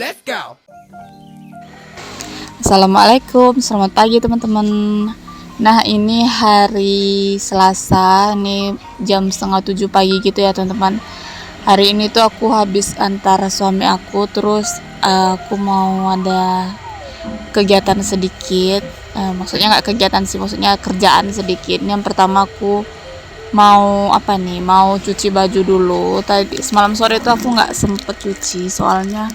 Let's go. Assalamualaikum, selamat pagi teman-teman. Nah, ini hari Selasa, ini jam setengah 7 pagi gitu ya teman-teman. Hari ini tuh aku habis antar suami aku, terus aku mau ada kegiatan sedikit. Maksudnya nggak kegiatan sih, maksudnya kerjaan sedikit. Yang pertama aku mau mau cuci baju dulu. Tadi semalam sore itu aku nggak sempet cuci, soalnya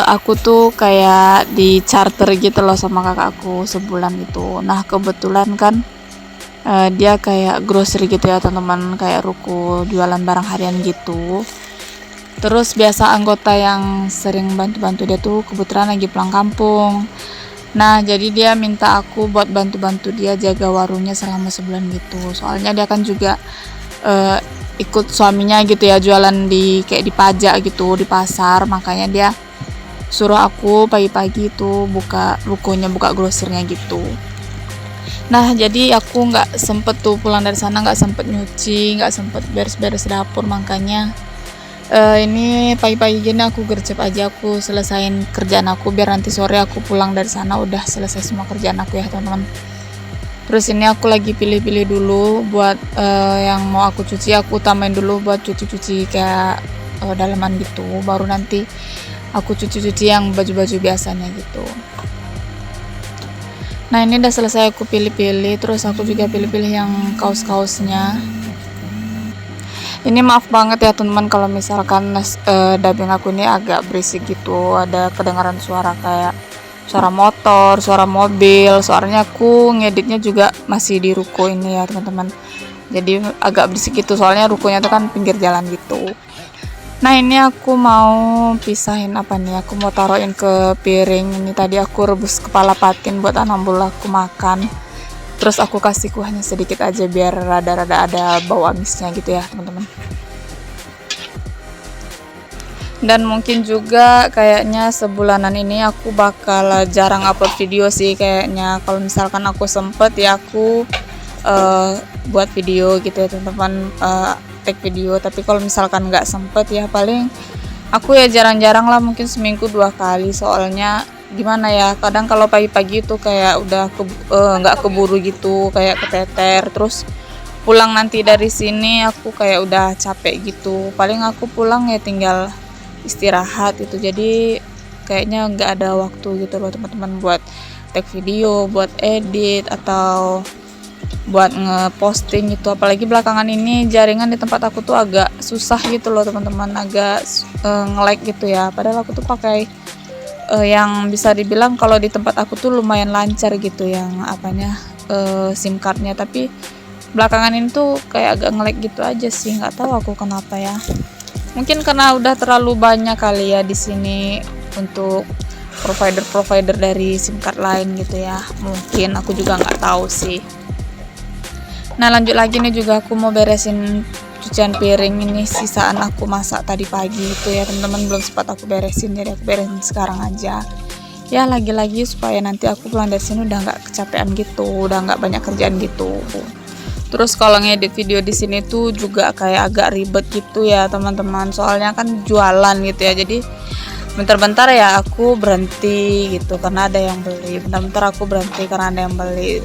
aku tuh kayak di charter gitu loh sama kakakku sebulan itu. Nah kebetulan kan dia kayak grocery gitu ya teman-teman, kayak ruko jualan barang harian gitu. Terus biasa anggota yang sering bantu-bantu dia tuh kebetulan lagi pulang kampung. Nah jadi dia minta aku buat bantu-bantu dia jaga warungnya selama sebulan gitu. Soalnya dia kan juga ikut suaminya gitu ya, jualan di kayak di pajak gitu di pasar, makanya dia suruh aku pagi-pagi itu buka rukonya, buka grocernya gitu. Nah jadi aku nggak sempet tuh pulang dari sana, nggak sempet nyuci, nggak sempet beres-beres dapur, makanya ini pagi-pagi gini aku gercep aja, aku selesain kerjaan aku biar nanti sore aku pulang dari sana udah selesai semua kerjaan aku ya teman-teman. Terus ini aku lagi pilih-pilih dulu buat yang mau aku cuci, aku utamain dulu buat cuci-cuci kayak dalaman gitu, baru nanti aku cuci-cuci yang baju-baju biasanya gitu. Nah ini udah selesai aku pilih-pilih, terus aku juga pilih-pilih yang kaos-kaosnya. Ini maaf banget ya teman-teman kalau misalkan dubbing aku ini agak berisik gitu, ada kedengaran suara kayak suara motor, suara mobil, soalnya aku ngeditnya juga masih di ruko ini ya teman-teman. Jadi agak berisik gitu, soalnya rukonya tuh kan pinggir jalan gitu. Nah ini aku mau pisahin aku mau taruhin ke piring. Ini tadi aku rebus kepala patin buat anambul aku makan, terus aku kasih kuahnya sedikit aja biar rada-rada ada bau amisnya gitu ya teman-teman. Dan mungkin juga kayaknya sebulanan ini aku bakal jarang upload video sih kayaknya. Kalau misalkan aku sempet ya aku buat video gitu ya teman-teman, take video. Tapi kalau misalkan nggak sempet ya paling aku ya jarang-jarang lah, mungkin seminggu 2 kali. Soalnya gimana ya, kadang kalau pagi-pagi itu kayak udah nggak keburu gitu, kayak keteter. Terus pulang nanti dari sini aku kayak udah capek gitu, paling aku pulang ya tinggal istirahat itu. Jadi kayaknya nggak ada waktu gitu loh teman-teman buat take video, buat edit, atau buat ngeposting itu. Apalagi belakangan ini jaringan di tempat aku tuh agak susah gitu loh teman-teman, agak nge-lag gitu ya. Padahal aku tuh pakai yang bisa dibilang kalau di tempat aku tuh lumayan lancar gitu yang SIM cardnya, tapi belakangan ini tuh kayak agak nge-lag gitu aja sih, nggak tahu aku kenapa ya. Mungkin karena udah terlalu banyak kali ya di sini untuk provider dari SIM card lain gitu ya. Mungkin aku juga nggak tahu sih. Nah lanjut lagi nih, juga aku mau beresin cucian piring. Ini sisaan aku masak tadi pagi itu ya teman-teman, belum sempat aku beresin, jadi aku beresin sekarang aja. Ya lagi-lagi supaya nanti aku pulang dari sini udah nggak kecapean gitu, udah nggak banyak kerjaan gitu. Terus kalau ngedit video di sini tuh juga kayak agak ribet gitu ya teman-teman, soalnya kan jualan gitu ya. Jadi bentar-bentar ya aku berhenti gitu karena ada yang beli, bentar-bentar aku berhenti karena ada yang beli.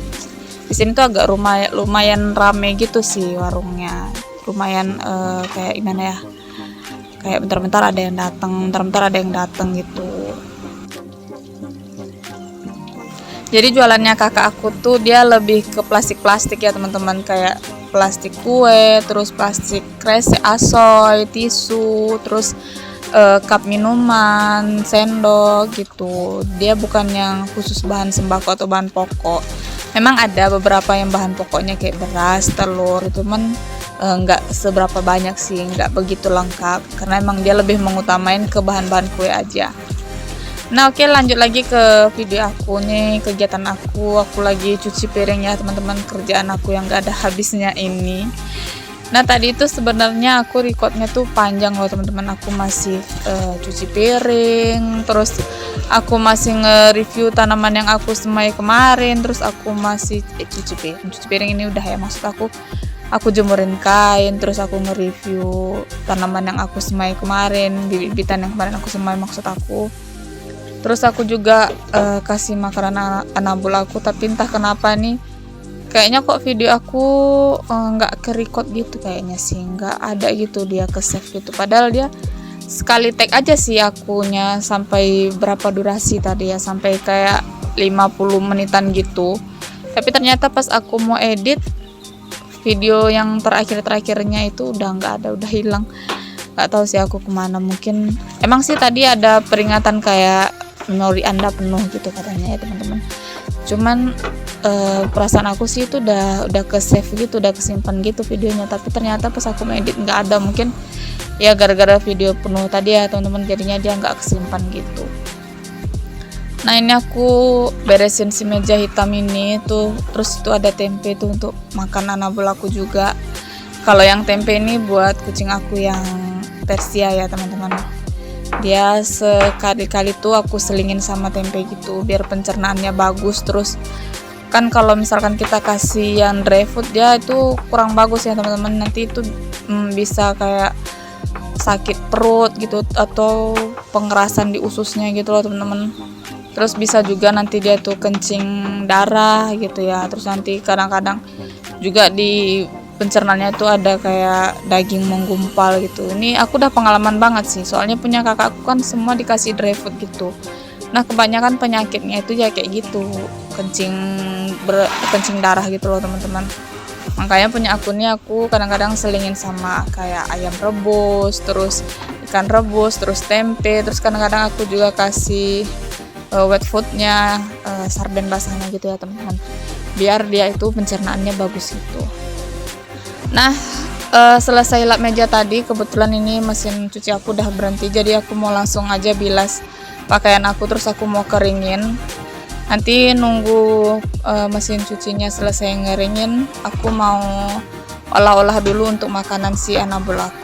Di sini tuh agak lumayan rame gitu sih warungnya, lumayan kayak gimana ya, kayak bentar-bentar ada yang datang, bentar-bentar ada yang datang gitu. Jadi jualannya kakak aku tuh dia lebih ke plastik-plastik ya teman-teman, kayak plastik kue, terus plastik kresek, asoy, tisu, terus cup minuman, sendok gitu. Dia bukan yang khusus bahan sembako atau bahan pokok. Memang ada beberapa yang bahan pokoknya kayak beras, telur, itu nggak seberapa banyak sih, nggak begitu lengkap karena emang dia lebih mengutamain ke bahan-bahan kue aja. Nah oke, lanjut lagi ke video aku nih, kegiatan aku lagi cuci piring ya teman-teman, kerjaan aku yang gak ada habisnya ini. Nah tadi itu sebenarnya aku recordnya tuh panjang loh teman-teman, aku masih cuci piring, terus aku masih nge-review tanaman yang aku semai kemarin, terus aku masih cuci piring ini udah ya, maksud aku aku jemurin kain, terus aku nge-review tanaman yang aku semai kemarin, bibit-bibitan yang kemarin aku semai maksud aku. Terus aku juga kasih makanan anabul aku, tapi entah kenapa nih kayaknya kok video aku nggak ke-record gitu kayaknya sih, nggak ada gitu dia ke save gitu. Padahal dia sekali tag aja sih akunya, sampai berapa durasi tadi ya, sampai kayak 50 menitan gitu. Tapi ternyata pas aku mau edit video yang terakhirnya itu udah nggak ada, udah hilang. Nggak tahu sih aku kemana. Mungkin emang sih tadi ada peringatan kayak memori Anda penuh gitu katanya ya teman-teman. Cuman perasaan aku sih itu udah ke save gitu, udah kesimpan gitu videonya, tapi ternyata pas aku ngedit nggak ada. Mungkin ya gara-gara video penuh tadi ya teman-teman, jadinya dia nggak kesimpan gitu. Nah ini aku beresin si meja hitam ini tuh, terus itu ada tempe tuh untuk makan anabul aku juga. Kalau yang tempe ini buat kucing aku yang Persia ya teman-teman. Dia sekali-kali tuh aku selingin sama tempe gitu biar pencernaannya bagus. Terus kan kalau misalkan kita kasih yang dry food dia itu kurang bagus ya teman-teman, nanti itu bisa kayak sakit perut gitu atau pengerasan di ususnya gitu loh teman-teman. Terus bisa juga nanti dia tuh kencing darah gitu ya. Terus nanti kadang-kadang juga di pencernaannya tuh ada kayak daging menggumpal gitu. Ini aku udah pengalaman banget sih, soalnya punya kakakku kan semua dikasih dry food gitu. Nah kebanyakan penyakitnya itu ya kayak gitu, kencing darah gitu loh teman-teman. Makanya punya aku nih, aku kadang-kadang selingin sama kayak ayam rebus, terus ikan rebus, terus tempe, terus kadang-kadang aku juga kasih wet foodnya, sarden basahnya gitu ya teman-teman, biar dia itu pencernaannya bagus gitu. Nah selesai lap meja tadi, kebetulan ini mesin cuci aku udah berhenti, jadi aku mau langsung aja bilas pakaian aku, terus aku mau keringin. Nanti nunggu mesin cucinya selesai ngeringin, aku mau olah-olah dulu untuk makanan si anabul aku.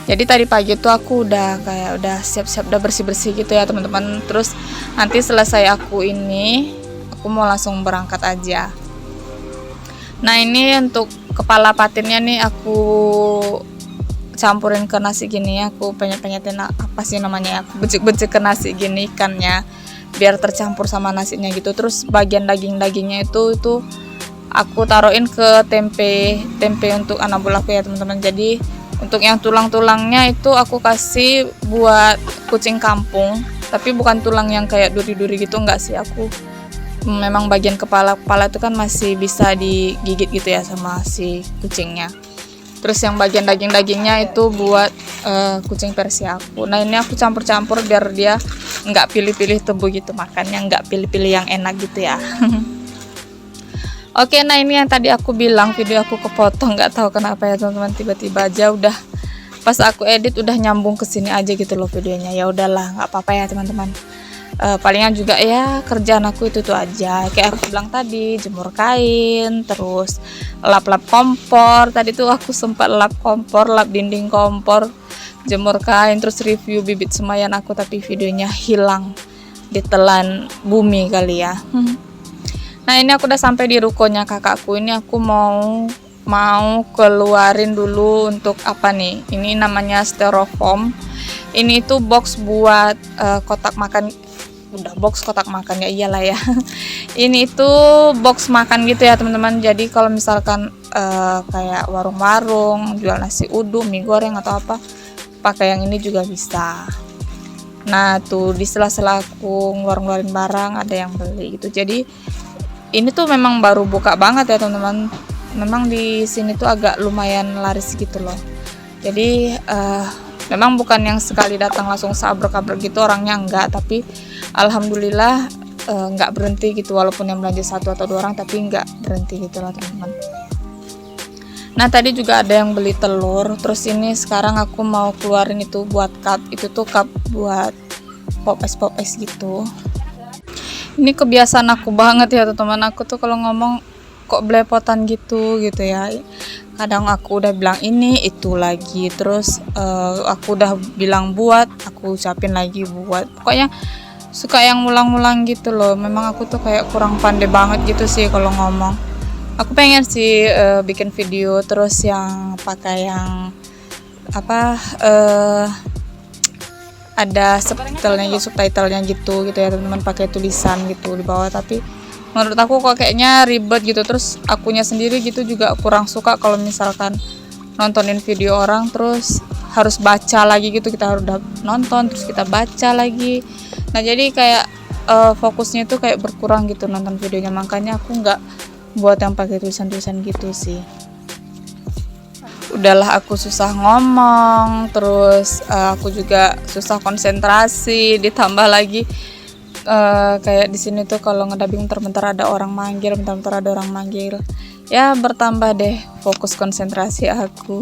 Jadi tadi pagi tuh aku udah siap-siap, udah bersih-bersih gitu ya teman-teman. Terus nanti selesai aku ini, aku mau langsung berangkat aja. Nah ini untuk kepala patinnya nih aku campurin ke nasi gini ya. Aku penyet-penyetin apa sih namanya ya, aku becek-becek ke nasi gini ikannya biar tercampur sama nasinya gitu. Terus bagian daging-dagingnya itu aku taruhin ke tempe untuk anabul aku ya teman-teman. Jadi untuk yang tulang-tulangnya itu aku kasih buat kucing kampung, tapi bukan tulang yang kayak duri-duri gitu, enggak sih. Aku memang bagian kepala itu kan masih bisa digigit gitu ya sama si kucingnya. Terus yang bagian dagingnya itu buat kucing Persia aku. Nah ini aku campur-campur biar dia nggak pilih-pilih tebu gitu makannya, nggak pilih-pilih yang enak gitu ya. Oke, nah ini yang tadi aku bilang video aku kepotong, nggak tahu kenapa ya teman-teman, tiba-tiba aja udah pas aku edit udah nyambung ke sini aja gitu loh videonya. Ya udahlah, nggak apa-apa ya teman-teman. Palingan juga ya kerjaan aku itu tuh aja, kayak aku bilang tadi, jemur kain, terus lap-lap kompor. Tadi tuh aku sempat lap kompor, lap dinding kompor, jemur kain, terus review bibit semayan aku, tapi videonya hilang ditelan bumi kali ya. Nah ini aku udah sampai di rukonya kakakku. Ini aku mau keluarin dulu untuk apa nih, ini namanya styrofoam. Ini itu box buat kotak makan. Udah box kotak makan ya, iyalah ya. Ini itu box makan gitu ya teman-teman. Jadi kalau misalkan kayak warung-warung jual nasi uduk, mie goreng atau apa, pakai yang ini juga bisa. Nah tuh di sela-sela aku ngeluarin barang ada yang beli gitu. Jadi ini tuh memang baru buka banget ya teman-teman. Memang di sini tuh agak lumayan laris gitu loh. Jadi memang bukan yang sekali datang langsung sabrek-abrek gitu orangnya, enggak, tapi alhamdulillah enggak berhenti gitu, walaupun yang belanja 1 atau 2 orang tapi enggak berhenti gitu loh teman-teman. Nah tadi juga ada yang beli telur. Terus ini sekarang aku mau keluarin itu buat cup. Itu tuh cup buat pop es gitu. Ini kebiasaan aku banget ya teman-teman. Aku tuh kalau ngomong kok belepotan gitu ya. Kadang aku udah bilang ini itu lagi, terus aku udah bilang buat, aku ucapin lagi buat. Pokoknya suka yang ulang-ulang gitu loh. Memang aku tuh kayak kurang pandai banget gitu sih kalau ngomong. Aku pengen sih bikin video terus yang pakai yang apa ada subtitlenya gitu ya teman-teman, pakai tulisan gitu di bawah. Tapi menurut aku kok kayaknya ribet gitu, terus akunya sendiri gitu juga kurang suka kalau misalkan nontonin video orang terus harus baca lagi gitu, kita harus nonton terus kita baca lagi. Nah jadi kayak fokusnya itu kayak berkurang gitu nonton videonya, makanya aku nggak buat yang pakai tulisan-tulisan gitu sih. Udahlah aku susah ngomong, terus aku juga susah konsentrasi, ditambah lagi kayak di sini tuh kalau ngedabing bentar-bentar ada orang manggil, ya bertambah deh fokus konsentrasi aku.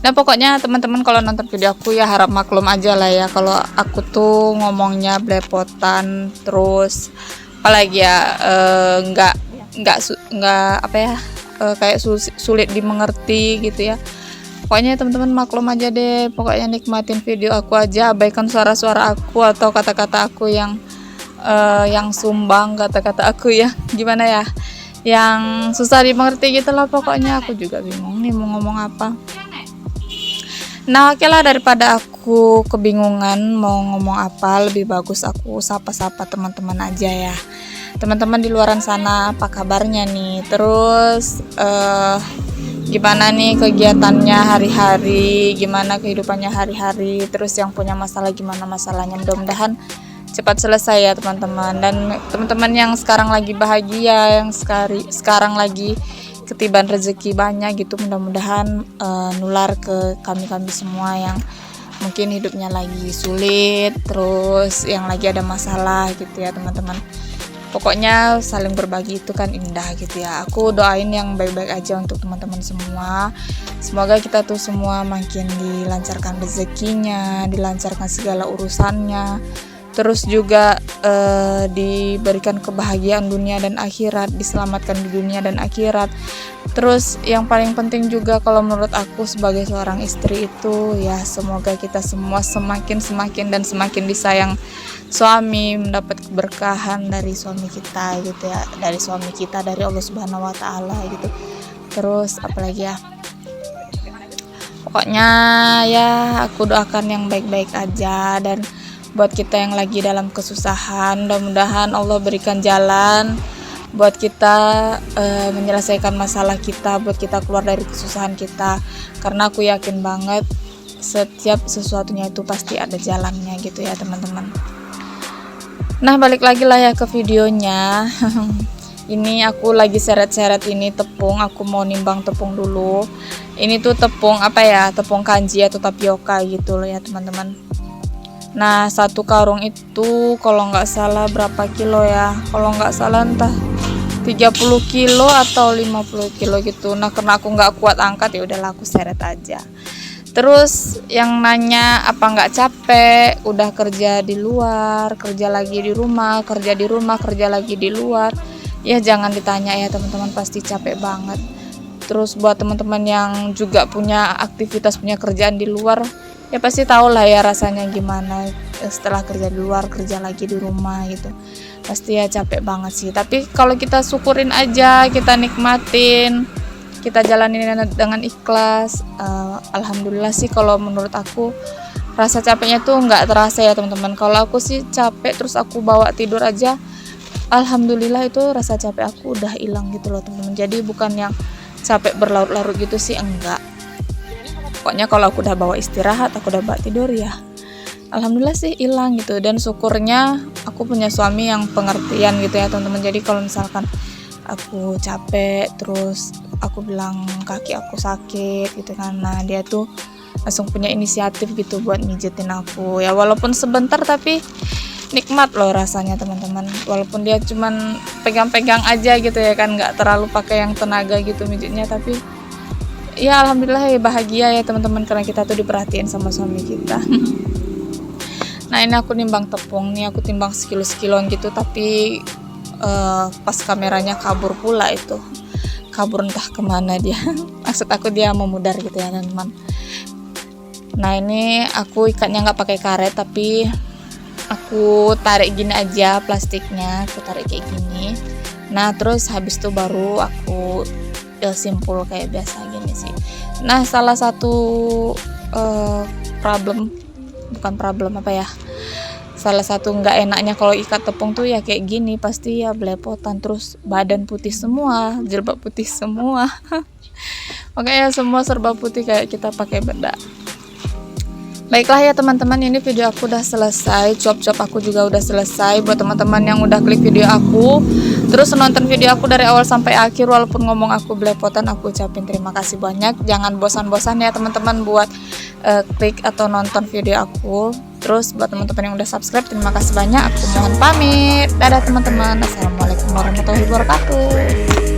Nah pokoknya teman-teman kalau nonton video aku ya harap maklum aja lah ya kalau aku tuh ngomongnya belepotan, terus apalagi ya nggak apa ya, kayak sulit dimengerti gitu ya. Pokoknya teman-teman maklum aja deh, pokoknya nikmatin video aku aja, abaikan suara-suara aku atau kata-kata aku yang sumbang, kata-kata aku ya gimana ya, yang susah dimengerti gitu lah. Pokoknya aku juga bingung nih mau ngomong apa. Nah oke lah, daripada aku kebingungan mau ngomong apa, lebih bagus aku sapa-sapa teman-teman aja ya. Teman-teman di luaran sana apa kabarnya nih, terus gimana nih kegiatannya hari-hari, gimana kehidupannya hari-hari, terus yang punya masalah gimana masalahnya. Mudah-mudahan cepat selesai ya teman-teman. Dan teman-teman yang sekarang lagi bahagia, yang sekarang lagi ketiban rezeki banyak gitu, mudah-mudahan nular ke kami-kami semua yang mungkin hidupnya lagi sulit, terus yang lagi ada masalah gitu ya teman-teman. Pokoknya saling berbagi itu kan indah gitu ya. Aku doain yang baik-baik aja untuk teman-teman semua. Semoga kita tuh semua makin dilancarkan rezekinya, dilancarkan segala urusannya. Terus juga diberikan kebahagiaan dunia dan akhirat, diselamatkan di dunia dan akhirat. Terus yang paling penting juga kalau menurut aku sebagai seorang istri itu ya, semoga kita semua semakin dan semakin disayang suami, mendapat keberkahan dari suami kita gitu ya, dari suami kita, dari Allah Subhanahu wa taala gitu. Terus apalagi ya, pokoknya ya aku doakan yang baik-baik aja. Dan buat kita yang lagi dalam kesusahan, mudah-mudahan Allah berikan jalan buat kita menyelesaikan masalah kita, buat kita keluar dari kesusahan kita. Karena aku yakin banget setiap sesuatunya itu pasti ada jalannya gitu ya teman-teman. Nah balik lagi lah ya ke videonya. Ini aku lagi seret-seret ini tepung, aku mau nimbang tepung dulu. Ini tuh tepung apa ya, tepung kanji atau tapioka gitu loh ya teman-teman. Nah satu karung itu kalau nggak salah berapa kilo ya, kalau nggak salah entah 30 kilo atau 50 kilo gitu. Nah karena aku nggak kuat angkat, ya udahlah aku seret aja. Terus yang nanya apa nggak capek, udah kerja di luar, kerja lagi di rumah, kerja di rumah, kerja lagi di luar, ya jangan ditanya ya teman-teman, pasti capek banget. Terus buat teman-teman yang juga punya aktivitas, punya kerjaan di luar, ya pasti tahu lah ya rasanya gimana setelah kerja di luar, kerja lagi di rumah gitu. Pasti ya capek banget sih. Tapi kalau kita syukurin aja, kita nikmatin, kita jalanin dengan ikhlas, alhamdulillah sih kalau menurut aku rasa capeknya tuh nggak terasa ya teman-teman. Kalau aku sih capek terus aku bawa tidur aja, alhamdulillah itu rasa capek aku udah hilang gitu loh teman-teman. Jadi bukan yang capek berlarut-larut gitu sih, enggak. Pokoknya kalau aku udah bawa istirahat, aku udah bawa tidur ya alhamdulillah sih hilang gitu. Dan syukurnya aku punya suami yang pengertian gitu ya teman-teman. Jadi kalau misalkan aku capek terus aku bilang kaki aku sakit gitu kan, nah dia tuh langsung punya inisiatif gitu buat mijetin aku ya, walaupun sebentar tapi nikmat loh rasanya teman-teman. Walaupun dia cuman pegang-pegang aja gitu ya kan, nggak terlalu pakai yang tenaga gitu mijitnya, tapi ya alhamdulillah ya bahagia ya teman-teman karena kita tuh diperhatiin sama suami kita. Nah ini aku nimbang tepung nih, aku timbang sekilo-sekiloan gitu, tapi pas kameranya kabur pula itu, kabur entah kemana dia. Maksud aku dia memudar gitu ya teman-teman. Nah ini aku ikatnya nggak pakai karet, tapi aku tarik gini aja plastiknya, aku tarik kayak gini. Nah terus habis itu baru aku simpul kayak biasa gini sih. Nah salah satu salah satu nggak enaknya kalau ikat tepung tuh ya kayak gini, pasti ya belepotan, terus badan putih semua, jilbab putih semua. Makanya semua serba putih kayak kita pakai bedak. Baiklah ya teman-teman, ini video aku udah selesai, chop-chop aku juga udah selesai. Buat teman-teman yang udah klik video aku terus nonton video aku dari awal sampai akhir, walaupun ngomong aku belepotan, aku ucapin terima kasih banyak. Jangan bosan-bosan ya teman-teman buat klik atau nonton video aku. Terus buat teman-teman yang udah subscribe, terima kasih banyak. Aku mohon pamit. Dadah teman-teman. Assalamualaikum warahmatullahi wabarakatuh.